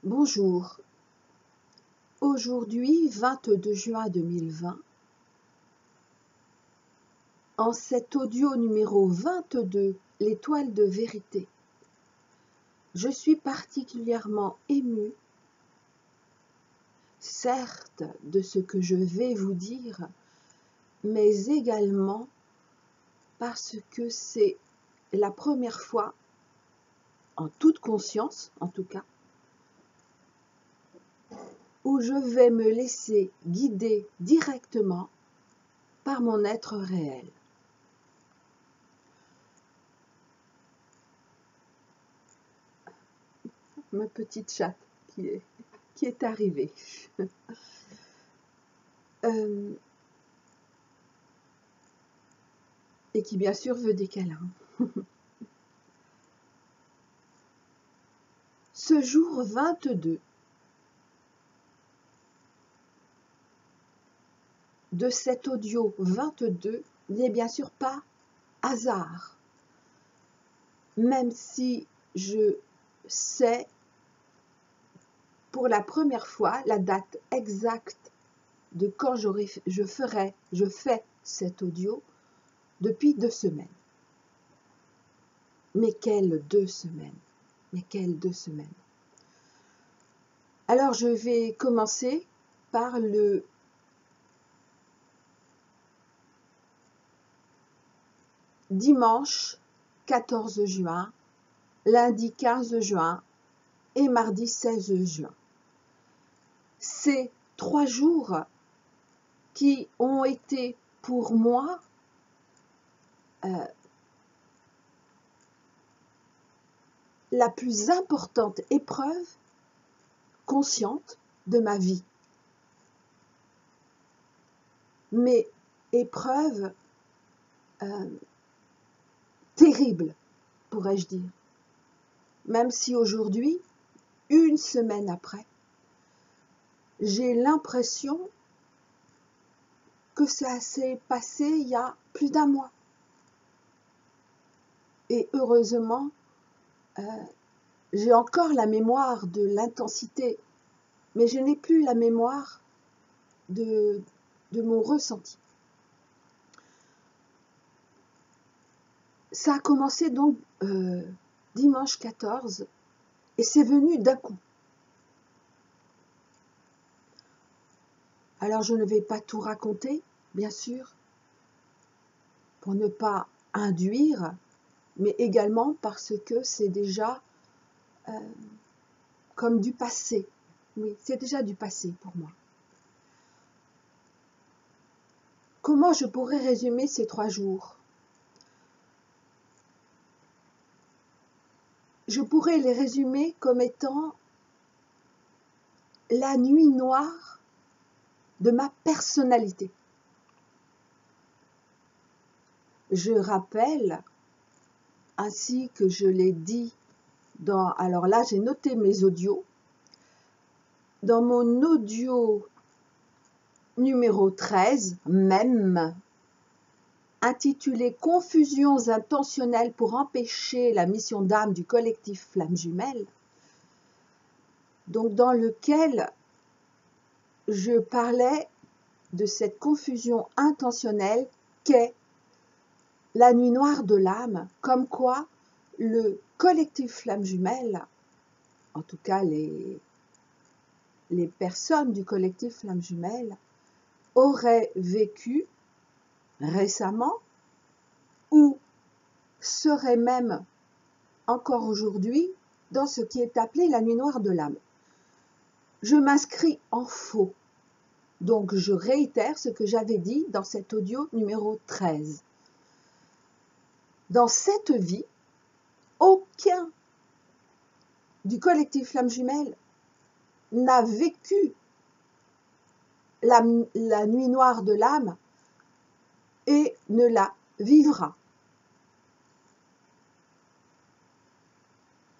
Bonjour, aujourd'hui 22 juin 2020, en cet audio numéro 22, l'étoile de vérité, je suis particulièrement émue, certes de ce que je vais vous dire, mais également parce que c'est la première fois, en toute conscience en tout cas, où je vais me laisser guider directement par mon être réel. Ma petite chatte qui est arrivée. Et qui bien sûr veut des câlins. Ce jour 22 de cet audio 22 n'est bien sûr pas hasard, même si je sais pour la première fois la date exacte de quand je fais cet audio depuis 2 semaines. Mais quelles 2 semaines? Mais quelles 2 semaines? Alors je vais commencer par le dimanche 14 juin, lundi 15 juin et mardi 16 juin. Ces 3 jours qui ont été pour moi la plus importante épreuve consciente de ma vie. Mais épreuve terrible, pourrais-je dire. Même si aujourd'hui, 1 semaine après, j'ai l'impression que ça s'est passé il y a plus d'1 mois. Et heureusement, j'ai encore la mémoire de l'intensité, mais je n'ai plus la mémoire de mon ressenti. Ça a commencé donc dimanche 14 et c'est venu d'un coup. Alors je ne vais pas tout raconter, bien sûr, pour ne pas induire, mais également parce que c'est déjà comme du passé. Oui, c'est déjà du passé pour moi. Comment je pourrais résumer ces 3 jours? Je pourrais les résumer comme étant la nuit noire de ma personnalité. Je rappelle, ainsi que je l'ai dit alors là j'ai noté mes audios, dans mon audio numéro 13, même, intitulé « Confusions intentionnelles pour empêcher la mission d'âme du collectif Flammes Jumelles », donc dans lequel je parlais de cette confusion intentionnelle qu'est la nuit noire de l'âme, comme quoi le collectif Flammes Jumelles, en tout cas les personnes du collectif Flammes Jumelles, auraient vécu récemment ou seraient même encore aujourd'hui dans ce qui est appelé la nuit noire de l'âme. Je m'inscris en faux, donc je réitère ce que j'avais dit dans cet audio numéro 13. Dans cette vie, aucun du collectif Flammes Jumelles n'a vécu la nuit noire de l'âme et ne la vivra.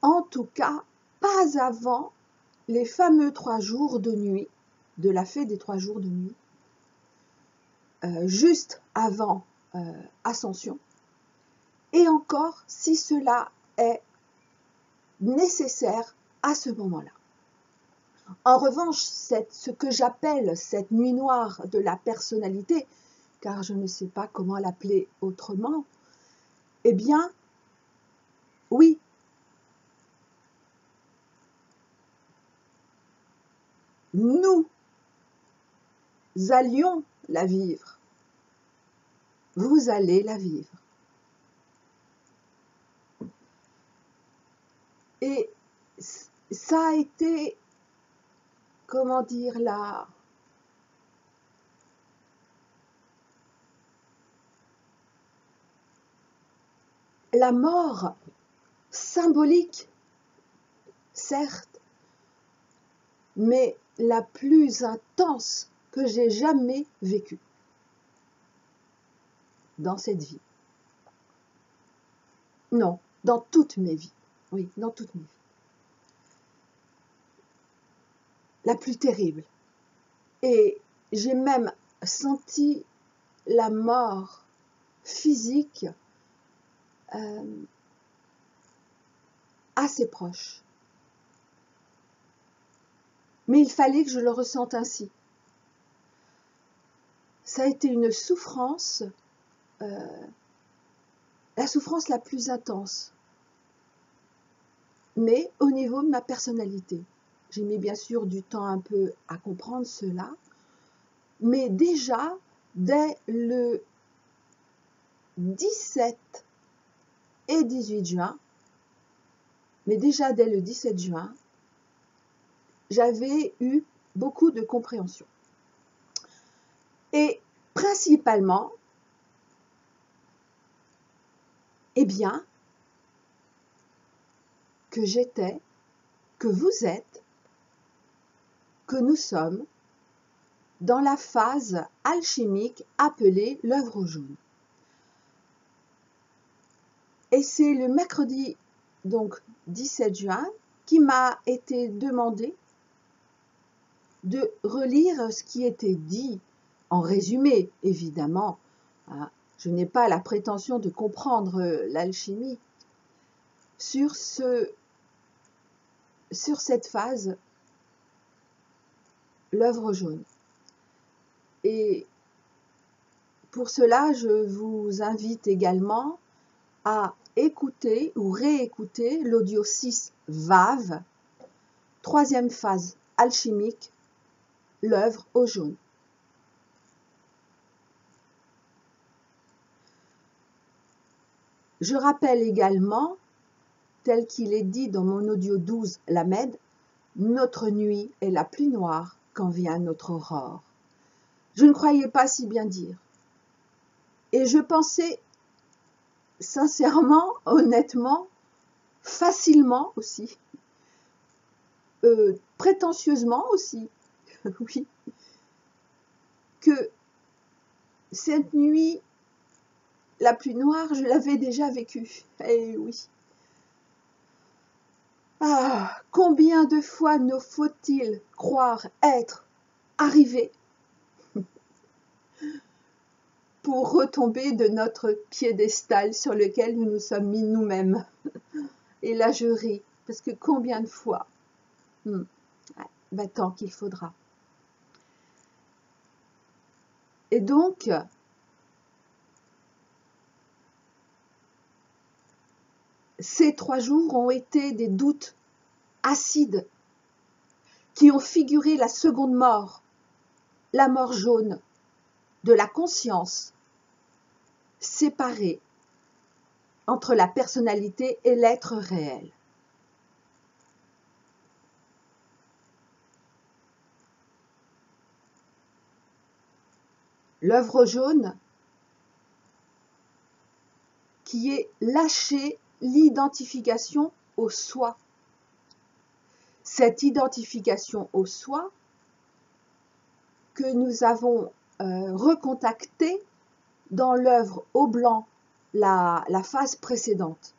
En tout cas, pas avant les fameux 3 jours de nuit, de la fée des 3 jours de nuit, juste avant Ascension, et encore si cela est nécessaire à ce moment-là. En revanche, ce que j'appelle cette nuit noire de la personnalité, car je ne sais pas comment l'appeler autrement, eh bien, oui, nous allions la vivre. Vous allez la vivre. Et ça a été, comment dire, la mort symbolique, certes, mais la plus intense que j'ai jamais vécue dans cette vie. Non, dans toutes mes vies. Oui, dans toutes mes vies. La plus terrible. Et j'ai même senti la mort physique assez proche. Mais il fallait que je le ressente ainsi. Ça a été une souffrance, la souffrance la plus intense, mais au niveau de ma personnalité. J'ai mis bien sûr du temps un peu à comprendre cela, mais déjà, dès le 17 et 18 juin, mais déjà dès le 17 juin, j'avais eu beaucoup de compréhension. Et principalement, eh bien, que j'étais, que vous êtes, que nous sommes dans la phase alchimique appelée l'œuvre jaune. Et c'est le mercredi, donc 17 juin, qui m'a été demandé de relire ce qui était dit, en résumé, évidemment. Je n'ai pas la prétention de comprendre l'alchimie sur cette phase, l'œuvre jaune. Et pour cela, je vous invite également à écouter ou réécouter l'audio 6 VAV, troisième phase alchimique, l'œuvre au jaune. Je rappelle également, tel qu'il est dit dans mon audio 12 Lamed, notre nuit est la plus noire quand vient notre aurore. Je ne croyais pas si bien dire. Et je pensais sincèrement, honnêtement, facilement aussi, prétentieusement aussi, oui, que cette nuit la plus noire, je l'avais déjà vécue. Eh oui. Ah, combien de fois nous faut-il croire être arrivés pour retomber de notre piédestal sur lequel nous nous sommes mis nous-mêmes. Et là, je ris, parce que combien de fois tant qu'il faudra. Et donc, ces 3 jours ont été des doutes acides qui ont figuré la seconde mort, la mort jaune de la conscience séparée entre la personnalité et l'être réel. L'œuvre jaune qui est lâcher l'identification au soi. Cette identification au soi que nous avons recontactée dans l'œuvre au blanc, la phase précédente.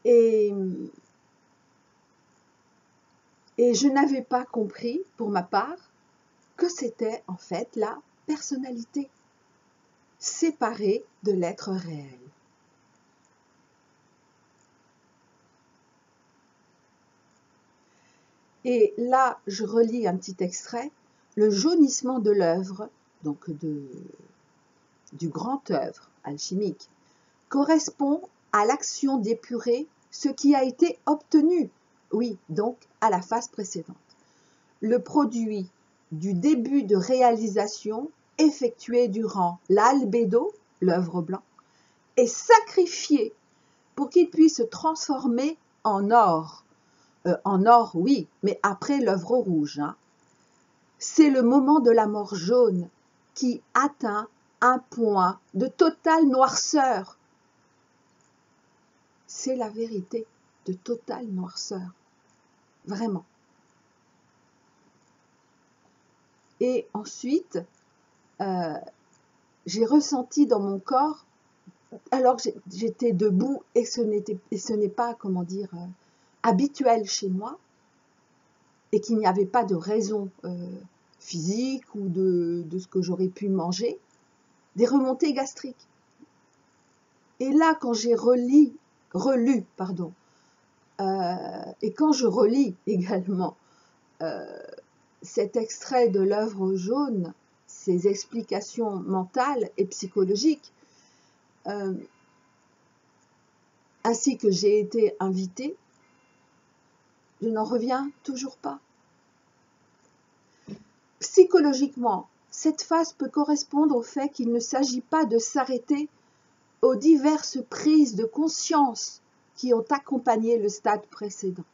Et je n'avais pas compris, pour ma part, que c'était en fait la personnalité séparée de l'être réel. Et là, je relis un petit extrait. Le jaunissement de l'œuvre, donc du grand œuvre alchimique, correspond à l'action d'épurer ce qui a été obtenu, oui, donc à la phase précédente. Le produit du début de réalisation effectué durant l'albédo, l'œuvre blanc, est sacrifié pour qu'il puisse se transformer en or. En or, oui, mais après l'œuvre rouge. Hein. C'est le moment de la mort jaune qui atteint un point de totale noirceur. C'est la vérité, de totale noirceur. Vraiment. Et ensuite, j'ai ressenti dans mon corps, alors que j'étais debout et ce n'est pas, comment dire, habituel chez moi, et qu'il n'y avait pas de raison physique ou de ce que j'aurais pu manger, des remontées gastriques. Et là, quand j'ai relu, et quand je relis également cet extrait de l'œuvre jaune, ces explications mentales et psychologiques, ainsi que j'ai été invitée, je n'en reviens toujours pas. Psychologiquement, cette phase peut correspondre au fait qu'il ne s'agit pas de s'arrêter aux diverses prises de conscience qui ont accompagné le stade précédent.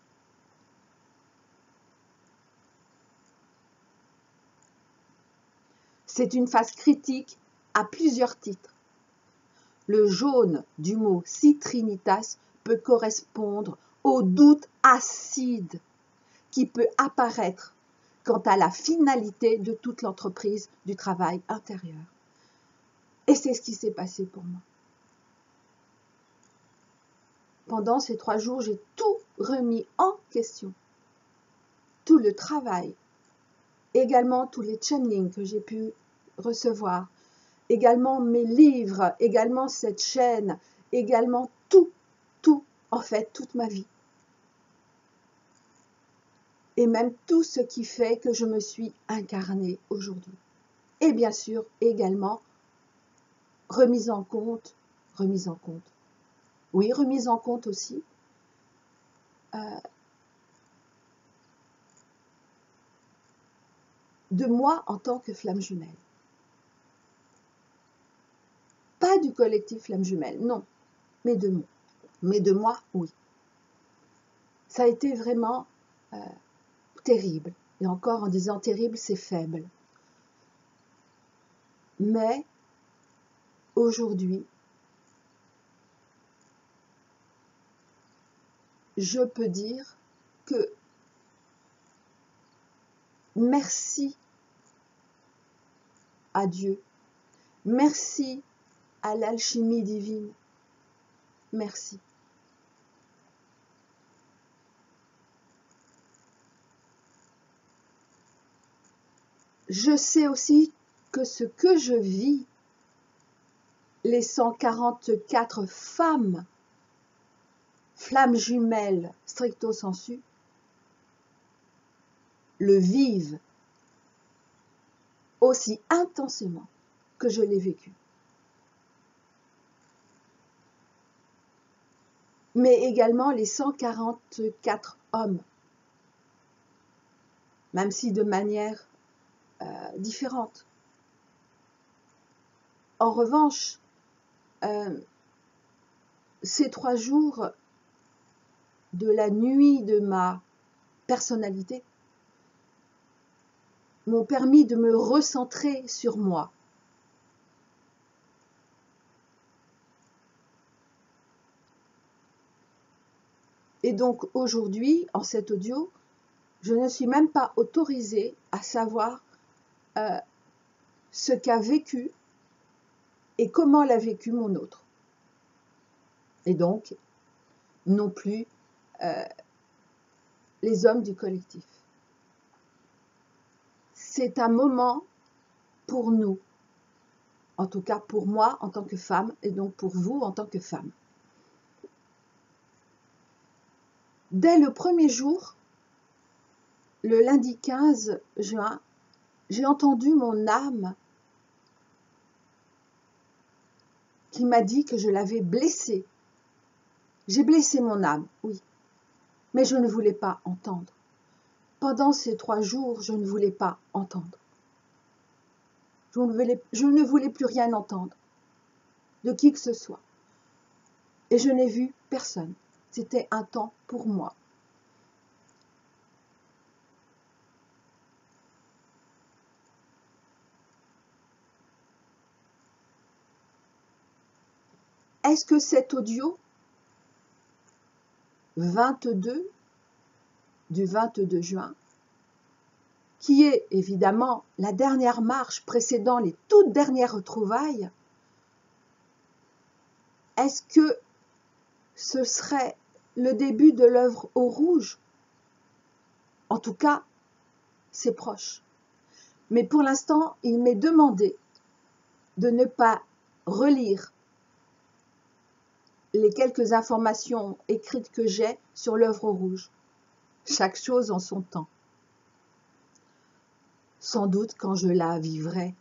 C'est une phase critique à plusieurs titres. Le jaune du mot citrinitas peut correspondre au doute acide qui peut apparaître quant à la finalité de toute l'entreprise du travail intérieur. Et c'est ce qui s'est passé pour moi. Pendant ces 3 jours, j'ai tout remis en question. Tout le travail, également tous les channelings que j'ai pu recevoir, également mes livres, également cette chaîne, également tout, en fait, toute ma vie. Et même tout ce qui fait que je me suis incarnée aujourd'hui. Et bien sûr, également, remise en compte. Oui, remise en compte aussi. De moi en tant que flamme jumelle. Pas du collectif flamme jumelle, non, mais de moi. Mais de moi, oui. Ça a été vraiment terrible. Et encore en disant terrible, c'est faible. Mais aujourd'hui, je peux dire que merci à Dieu, merci à l'alchimie divine, merci. Je sais aussi que ce que je vis, les 144 femmes, flammes jumelles stricto sensu, le vivent aussi intensément que je l'ai vécu. Mais également les 144 hommes, même si de manière différente. En revanche, ces 3 jours de la nuit de ma personnalité m'ont permis de me recentrer sur moi. Et donc aujourd'hui, en cet audio, je ne suis même pas autorisée à savoir ce qu'a vécu et comment l'a vécu mon autre. Et donc, non plus les hommes du collectif. C'est un moment pour nous, en tout cas pour moi en tant que femme, et donc pour vous en tant que femme. Dès le premier jour, le lundi 15 juin, j'ai entendu mon âme qui m'a dit que je l'avais blessée. J'ai blessé mon âme, oui, mais je ne voulais pas entendre. Pendant ces 3 jours, je ne voulais pas entendre. Je ne voulais plus rien entendre de qui que ce soit. Et je n'ai vu personne. C'était un temps pour moi. Est-ce que cet audio 22 du 22 juin, qui est évidemment la dernière marche précédant les toutes dernières retrouvailles, est-ce que ce serait le début de l'œuvre au rouge? En tout cas, c'est proche. Mais pour l'instant, il m'est demandé de ne pas relire les quelques informations écrites que j'ai sur l'œuvre au rouge. Chaque chose en son temps. Sans doute quand je la vivrai,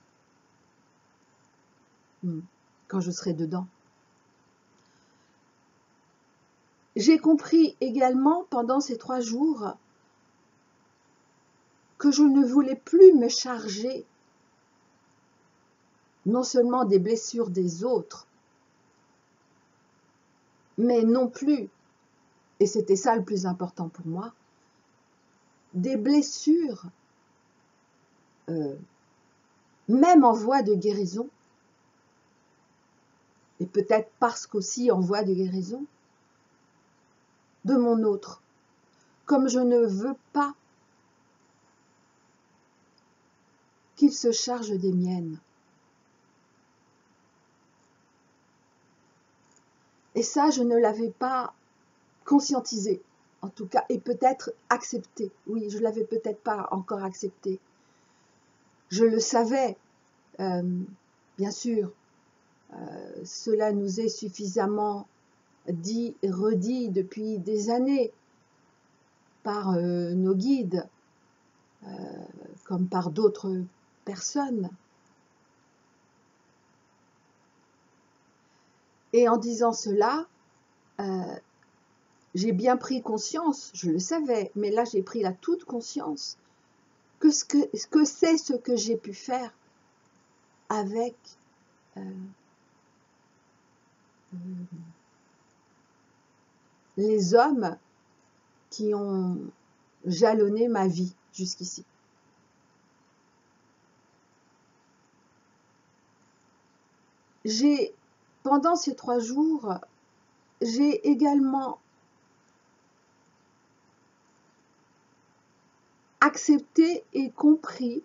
quand je serai dedans. J'ai compris également pendant ces 3 jours que je ne voulais plus me charger non seulement des blessures des autres, mais non plus, et c'était ça le plus important pour moi, des blessures, même en voie de guérison, et peut-être parce qu'aussi en voie de guérison, de mon autre, comme je ne veux pas qu'il se charge des miennes. Et ça, je ne l'avais pas conscientisé, en tout cas, et peut-être accepté. Oui, je ne l'avais peut-être pas encore accepté. Je le savais, bien sûr, cela nous est suffisamment dit et redit depuis des années par nos guides, comme par d'autres personnes. Et en disant cela, j'ai bien pris conscience, je le savais, mais là j'ai pris la toute conscience que ce que j'ai pu faire avec les hommes qui ont jalonné ma vie jusqu'ici. Pendant ces 3 jours, j'ai également accepté et compris.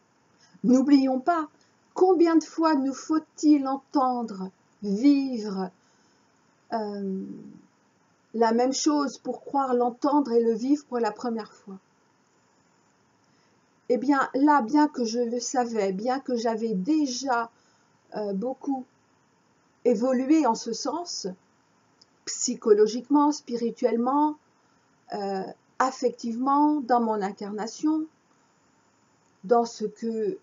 N'oublions pas, combien de fois nous faut-il entendre, vivre la même chose pour croire l'entendre et le vivre pour la première fois? Eh bien, là, bien que je le savais, bien que j'avais déjà beaucoup évolué en ce sens, psychologiquement, spirituellement, affectivement, dans mon incarnation, dans ce que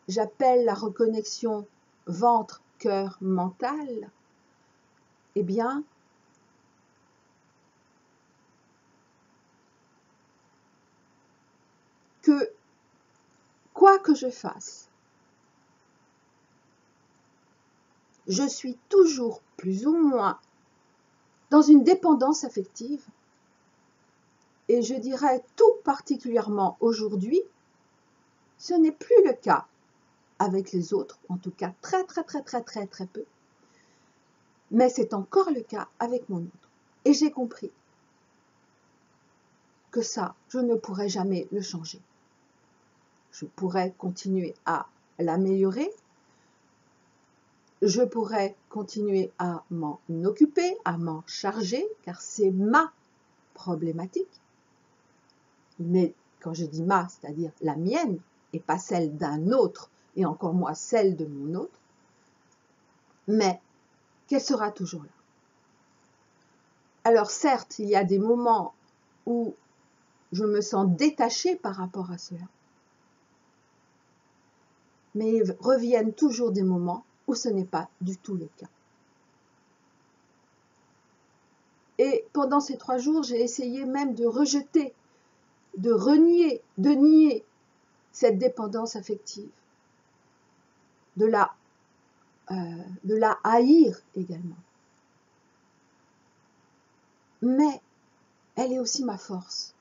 j'appelle la reconnexion ventre-cœur-mental, eh bien, que quoi que je fasse, je suis toujours plus ou moins dans une dépendance affective, et je dirais tout particulièrement aujourd'hui, ce n'est plus le cas avec les autres, en tout cas très peu, mais c'est encore le cas avec mon autre. Et j'ai compris que ça, je ne pourrais jamais le changer. Je pourrais continuer à l'améliorer, je pourrais continuer à m'en occuper, à m'en charger, car c'est ma problématique. Mais quand je dis ma, c'est-à-dire la mienne, et pas celle d'un autre, et encore moins celle de mon autre, mais qu'elle sera toujours là. Alors certes, il y a des moments où je me sens détachée par rapport à cela. Mais il reviennent toujours des moments où ce n'est pas du tout le cas. Et pendant ces 3 jours, j'ai essayé même de rejeter, de renier, de nier cette dépendance affective, de la haïr également. Mais elle est aussi ma force.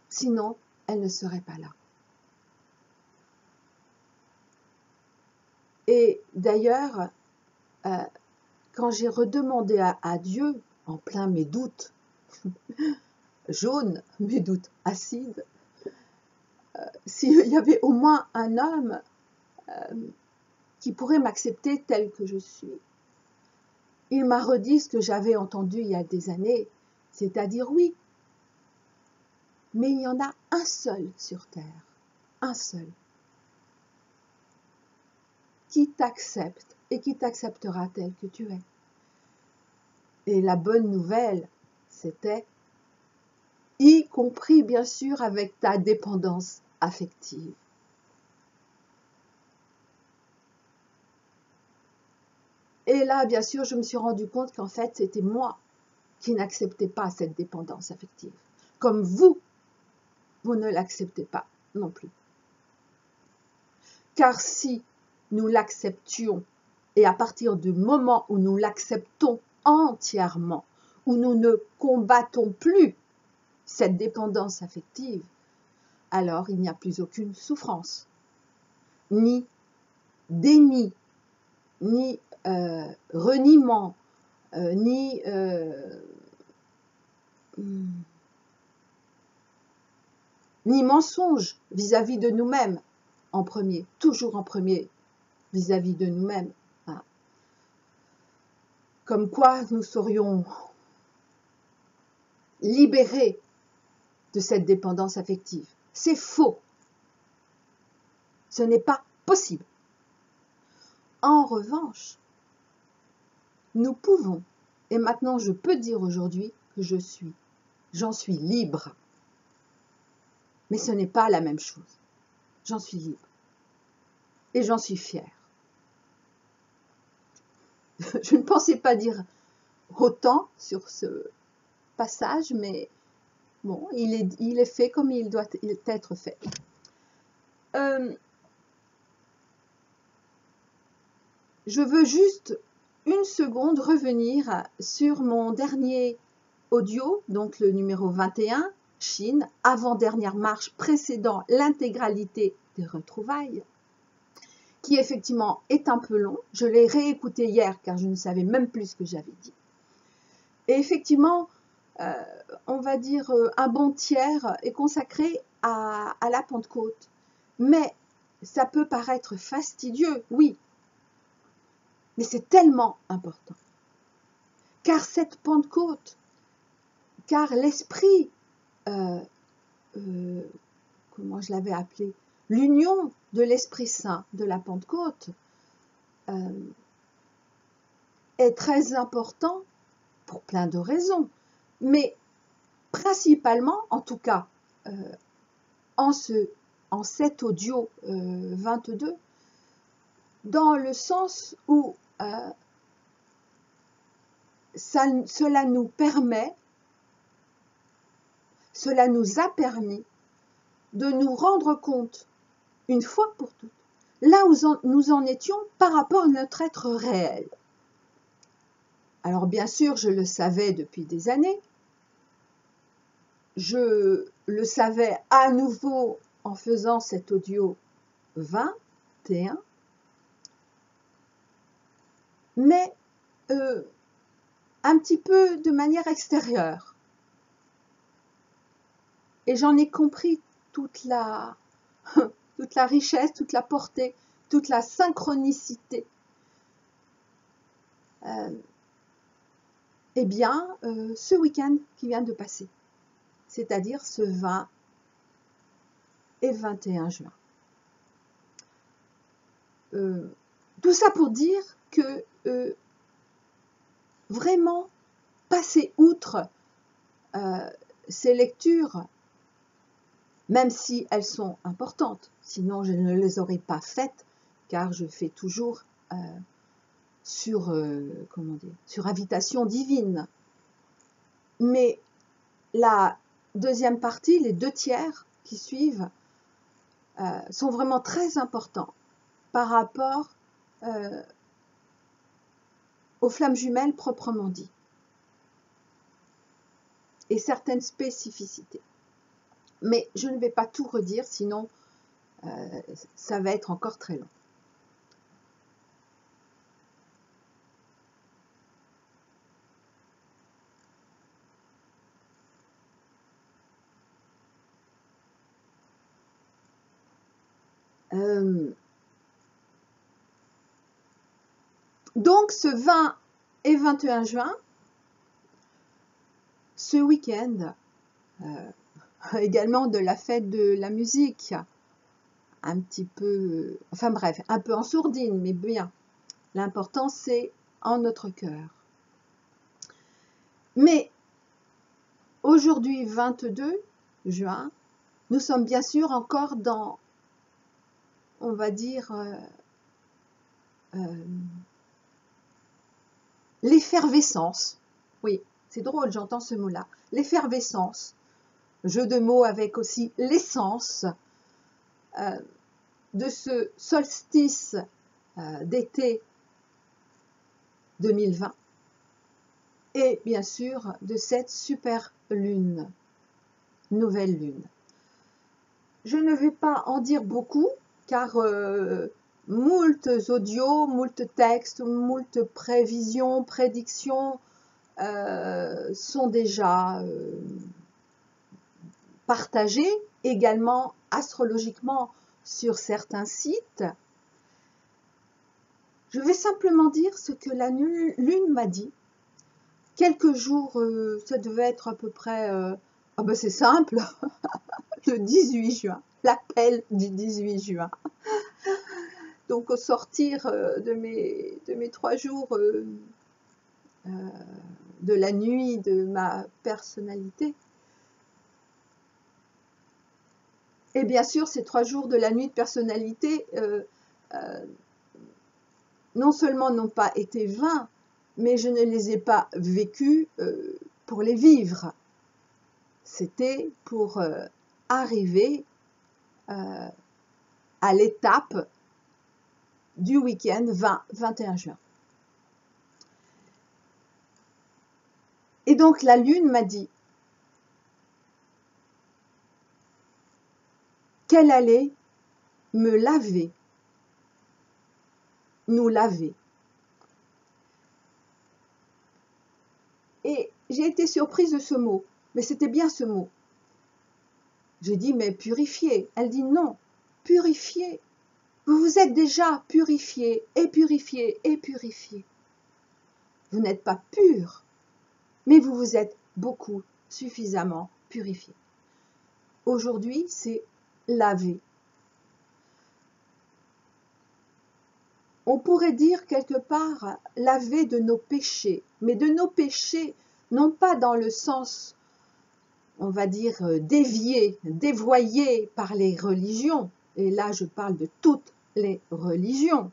Sinon, elle ne serait pas là. Et d'ailleurs, quand j'ai redemandé à Dieu, en plein mes doutes jaunes, mes doutes acides, s'il y avait au moins un homme qui pourrait m'accepter tel que je suis, il m'a redit ce que j'avais entendu il y a des années, c'est-à-dire oui, mais il y en a un seul sur terre, un seul, qui t'accepte et qui t'acceptera tel que tu es. Et la bonne nouvelle, c'était, y compris bien sûr avec ta dépendance affective. Et là, bien sûr, je me suis rendu compte qu'en fait, c'était moi qui n'acceptais pas cette dépendance affective. Comme vous ne l'acceptez pas non plus. Car si nous l'acceptions, et à partir du moment où nous l'acceptons entièrement, où nous ne combattons plus cette dépendance affective, alors il n'y a plus aucune souffrance, ni déni, ni reniement, ni mensonge vis-à-vis de nous-mêmes en premier, toujours en premier vis-à-vis de nous-mêmes. Hein. Comme quoi nous serions libérés de cette dépendance affective. C'est faux. Ce n'est pas possible. En revanche, nous pouvons, et maintenant je peux dire aujourd'hui que j'en suis libre. Mais ce n'est pas la même chose. J'en suis libre. Et j'en suis fière. Je ne pensais pas dire autant sur ce passage, mais bon, il est fait comme il doit être fait. Je veux juste une seconde revenir sur mon dernier audio, donc le numéro 21, Chine, avant-dernière marche précédant l'intégralité des retrouvailles, qui effectivement est un peu long. Je l'ai réécouté hier car je ne savais même plus ce que j'avais dit. Et effectivement, on va dire un bon tiers est consacré à la Pentecôte. Mais ça peut paraître fastidieux, oui, mais c'est tellement important. Car cette Pentecôte, car l'esprit, comment je l'avais appelé, l'union de l'Esprit Saint de la Pentecôte est très important pour plein de raisons, mais principalement, en tout cas, en cet audio 22, dans le sens où cela nous permet, cela nous a permis de nous rendre compte, une fois pour toutes, là où nous en étions par rapport à notre être réel. Alors bien sûr, je le savais depuis des années, je le savais à nouveau en faisant cet audio 21, mais un petit peu de manière extérieure. Et j'en ai compris toute la richesse, toute la portée, toute la synchronicité. Eh bien, ce week-end qui vient de passer, c'est-à-dire ce 20 et 21 juin. Tout ça pour dire que vraiment, passer outre ces lectures, même si elles sont importantes, sinon je ne les aurais pas faites, car je fais toujours sur invitation divine. Mais la deuxième partie, les 2/3 qui suivent, sont vraiment très importants par rapport aux flammes jumelles proprement dit, et certaines spécificités. Mais je ne vais pas tout redire, sinon ça va être encore très long. Donc ce 20 et 21 juin, ce week-end, également de la fête de la musique, un petit peu, enfin bref, un peu en sourdine, mais bien. L'important, c'est en notre cœur. Mais aujourd'hui, 22 juin, nous sommes bien sûr encore dans, on va dire, l'effervescence. Oui, c'est drôle, j'entends ce mot-là. L'effervescence. Jeu de mots avec aussi l'essence de ce solstice d'été 2020 et bien sûr de cette super lune, nouvelle lune. Je ne vais pas en dire beaucoup car moult audios, moult textes, moult prévisions, prédictions sont déjà partagées également astrologiquement sur certains sites. Je vais simplement dire ce que la lune m'a dit. Quelques jours, ça devait être à peu près, ah ben c'est simple, le 18 juin, l'appel du 18 juin. Donc au sortir de mes 3 jours de la nuit de ma personnalité, et bien sûr ces 3 jours de la nuit de personnalité non seulement n'ont pas été vains, mais je ne les ai pas vécus pour les vivre. C'était pour arriver à l'étape du week-end 20-21 juin. Et donc la lune m'a dit qu'elle allait me laver, nous laver. Et j'ai été surprise de ce mot, mais c'était bien ce mot. J'ai dit, mais purifier. Elle dit non, purifier. Vous vous êtes déjà purifié et purifié et purifié. Vous n'êtes pas pur, mais vous vous êtes beaucoup, suffisamment purifié. Aujourd'hui, c'est laver. On pourrait dire quelque part laver de nos péchés, mais de nos péchés, non pas dans le sens, on va dire, dévié, dévoyé par les religions, et là je parle de toutes les religions,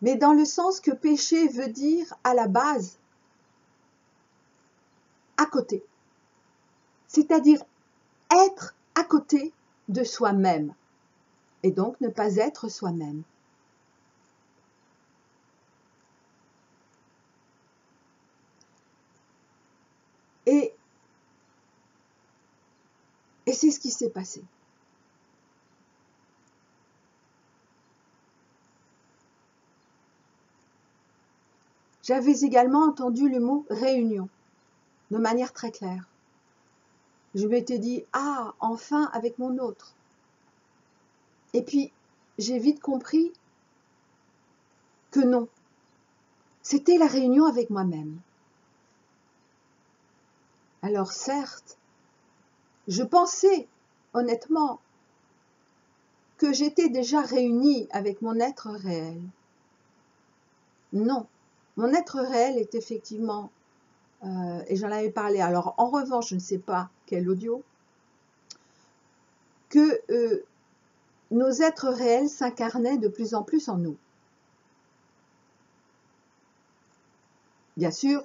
mais dans le sens que péché veut dire à la base à côté, c'est-à-dire être à côté de soi-même, et donc ne pas être soi-même. Et c'est ce qui s'est passé. J'avais également entendu le mot réunion, de manière très claire. Je m'étais dit, ah, enfin avec mon autre. Et puis, j'ai vite compris que non. C'était la réunion avec moi-même. Alors certes, je pensais, honnêtement, que j'étais déjà réunie avec mon être réel. Non, mon être réel est effectivement et j'en avais parlé, alors en revanche, je ne sais pas quel audio, que nos êtres réels s'incarnaient de plus en plus en nous. Bien sûr,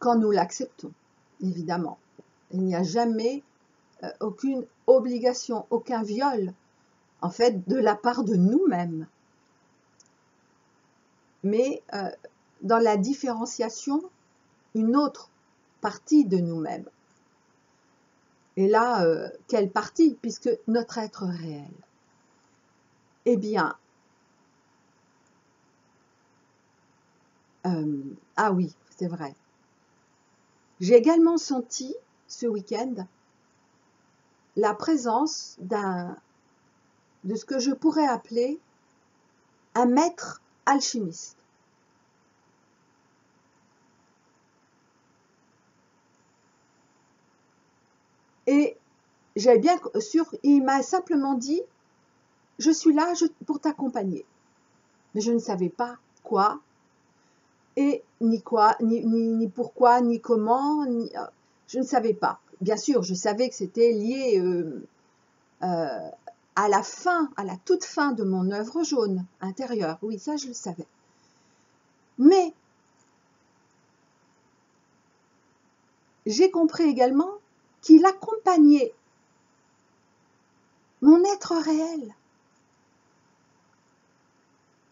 quand nous l'acceptons, évidemment. Il n'y a jamais aucune obligation, aucun viol, en fait, de la part de nous-mêmes. Mais dans la différenciation, une autre partie de nous-mêmes. Et là, quelle partie, puisque notre être réel? Eh bien, ah oui, c'est vrai. J'ai également senti ce week-end la présence de ce que je pourrais appeler un maître alchimiste. Et j'avais bien sûr, il m'a simplement dit, je suis là pour t'accompagner. Mais je ne savais pas quoi, et ni quoi, ni pourquoi, ni comment, je ne savais pas. Bien sûr, je savais que c'était lié à la toute fin de mon œuvre jaune intérieure. Oui, ça je le savais. Mais j'ai compris également qu'il accompagnait mon être réel.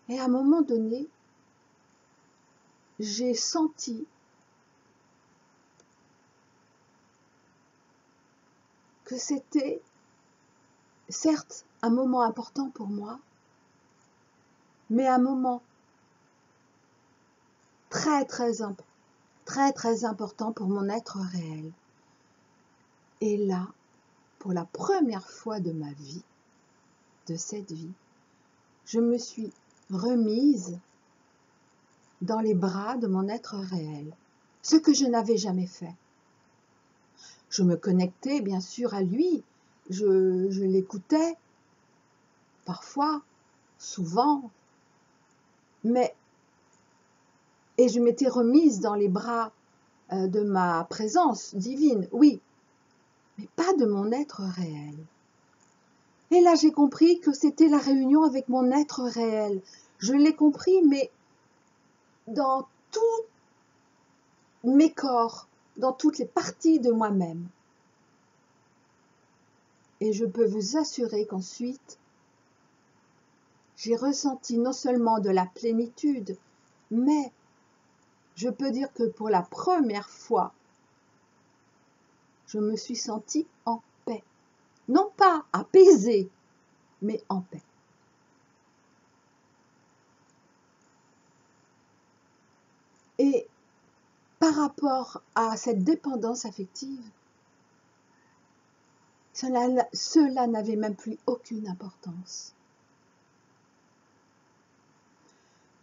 Et à un moment donné, j'ai senti que c'était certes un moment important pour moi, mais un moment très très important pour mon être réel. Et là, pour la première fois de ma vie, de cette vie, je me suis remise dans les bras de mon être réel, ce que je n'avais jamais fait. Je me connectais bien sûr à lui, je l'écoutais, parfois, souvent, et je m'étais remise dans les bras de ma présence divine, oui, mais pas de mon être réel. Et là, j'ai compris que c'était la réunion avec mon être réel. Je l'ai compris, mais dans tous mes corps, dans toutes les parties de moi-même. Et je peux vous assurer qu'ensuite, j'ai ressenti non seulement de la plénitude, mais je peux dire que pour la première fois, je me suis sentie en paix. Non pas apaisée, mais en paix. Et par rapport à cette dépendance affective, cela n'avait même plus aucune importance.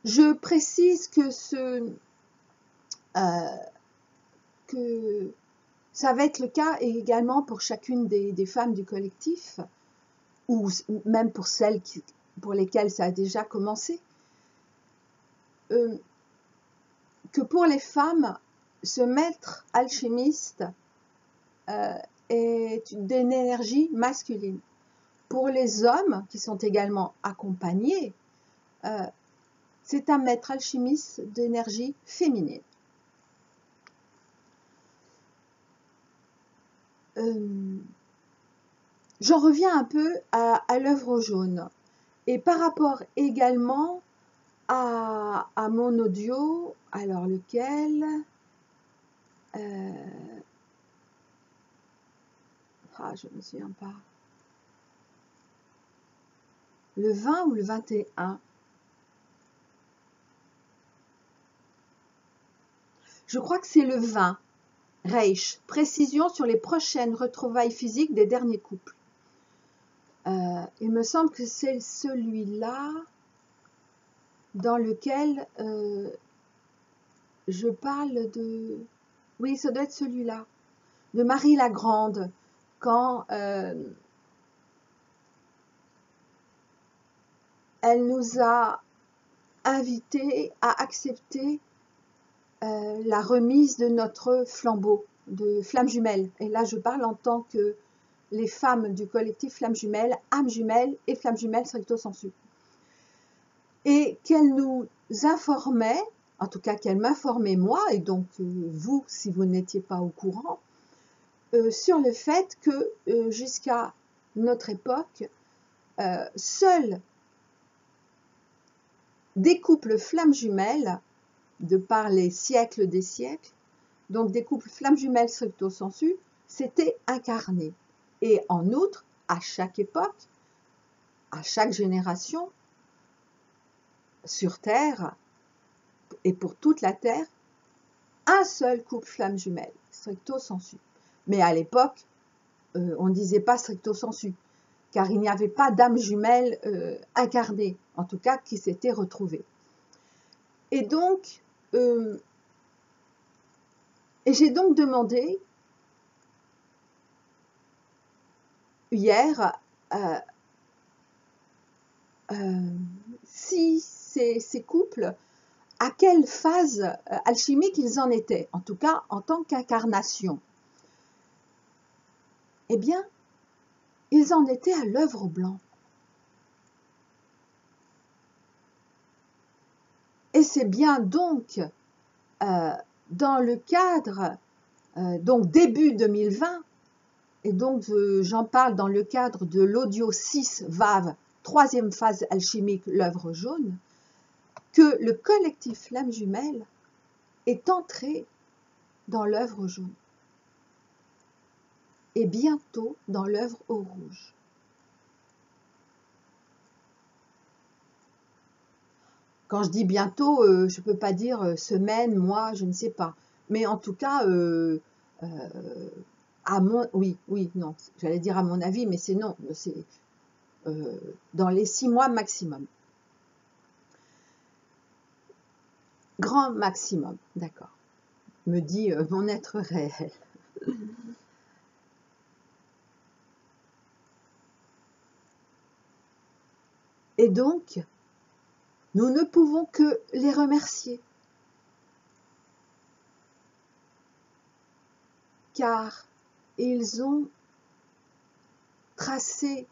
Je précise que ça va être le cas également pour chacune des femmes du collectif, ou même pour celles pour lesquelles ça a déjà commencé, que pour les femmes, ce maître alchimiste est d'une énergie masculine. Pour les hommes qui sont également accompagnés, c'est un maître alchimiste d'énergie féminine. J'en reviens un peu à l'œuvre jaune. Et par rapport également à mon audio, alors lequel je ne me souviens pas. Le 20 ou le 21? Je crois que c'est le 20. Reich, précision sur les prochaines retrouvailles physiques des derniers couples. Il me semble que c'est celui-là dans lequel je parle de... Oui, ça doit être celui-là, de Marie la Grande, quand elle nous a invités à accepter la remise de notre flambeau de flammes jumelles. Et là, je parle en tant que les femmes du collectif Flammes Jumelles, âmes jumelles et Flammes Jumelles stricto sensu. Et qu'elle nous informait, en tout cas qu'elle m'informait moi, et donc vous, si vous n'étiez pas au courant, sur le fait que jusqu'à notre époque, seuls des couples flammes jumelles, de par les siècles des siècles, donc des couples flammes jumelles stricto sensu, s'étaient incarnés. Et en outre, à chaque époque, à chaque génération, sur Terre, et pour toute la Terre, un seul couple flamme jumelle, stricto sensu. Mais à l'époque, on ne disait pas stricto sensu, car il n'y avait pas d'âme jumelle incarnée, en tout cas qui s'était retrouvée. Et donc, j'ai donc demandé hier si ces couples, à quelle phase alchimique ils en étaient, en tout cas en tant qu'incarnation. Eh bien, ils en étaient à l'œuvre blanc. Et c'est bien donc dans le cadre, donc début 2020, et donc j'en parle dans le cadre de l'audio 6 VAV, troisième phase alchimique, l'œuvre jaune, que le collectif Flammes Jumelles est entré dans l'œuvre jaune et bientôt dans l'œuvre au rouge. Quand je dis bientôt, je ne peux pas dire semaine, mois, je ne sais pas. Mais en tout cas, oui, non, j'allais dire à mon avis, mais c'est non, c'est dans les 6 mois maximum. Grand maximum, d'accord, me dit mon être réel. Et donc, nous ne pouvons que les remercier, car ils ont tracé,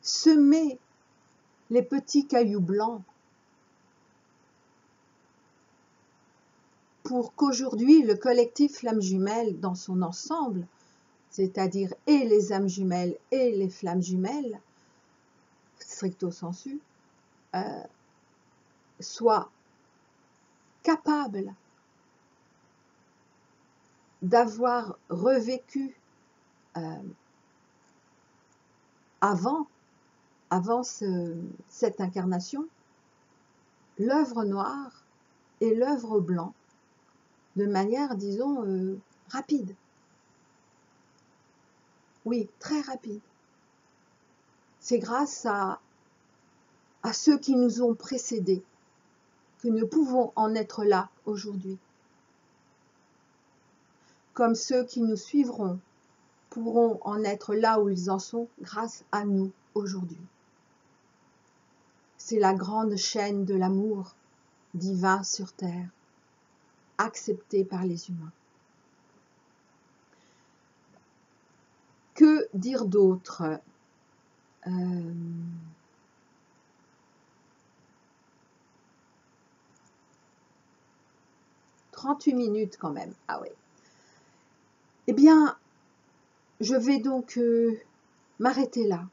semé les petits cailloux blancs pour qu'aujourd'hui le collectif Flammes Jumelles dans son ensemble, c'est-à-dire et les âmes jumelles et les flammes jumelles, stricto sensu, soit capable d'avoir revécu avant cette incarnation, l'œuvre noire et l'œuvre blanc, de manière, disons, rapide. Oui, très rapide. C'est grâce à ceux qui nous ont précédés que nous pouvons en être là aujourd'hui. Comme ceux qui nous suivront pourront en être là où ils en sont grâce à nous aujourd'hui. C'est la grande chaîne de l'amour divin sur terre, acceptée par les humains. Que dire d'autre ? 38 minutes quand même, ah oui. Eh bien, je vais donc m'arrêter là.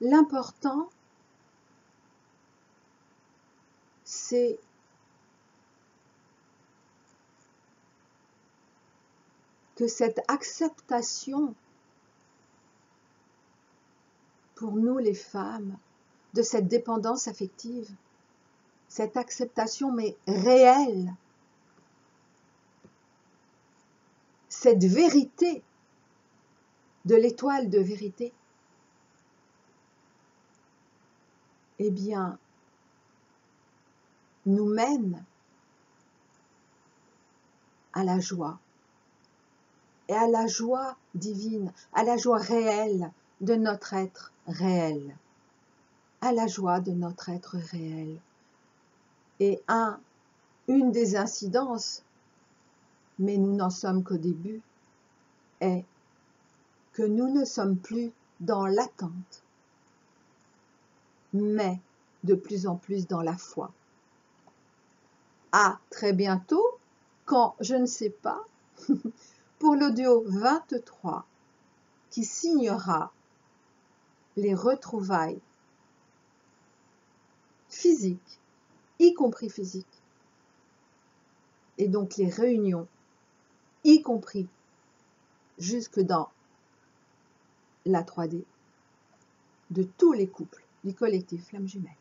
L'important, c'est que cette acceptation pour nous les femmes de cette dépendance affective, cette acceptation mais réelle, cette vérité de l'étoile de vérité, eh bien, nous mène à la joie, et à la joie divine, à la joie réelle de notre être réel, à la joie de notre être réel. Et un une des incidences, mais nous n'en sommes qu'au début, est que nous ne sommes plus dans l'attente, mais de plus en plus dans la foi. À très bientôt, quand, je ne sais pas, pour l'audio 23, qui signera les retrouvailles physiques, y compris physiques, et donc les réunions, y compris jusque dans la 3D, de tous les couples du collectif Flamme Jumelle.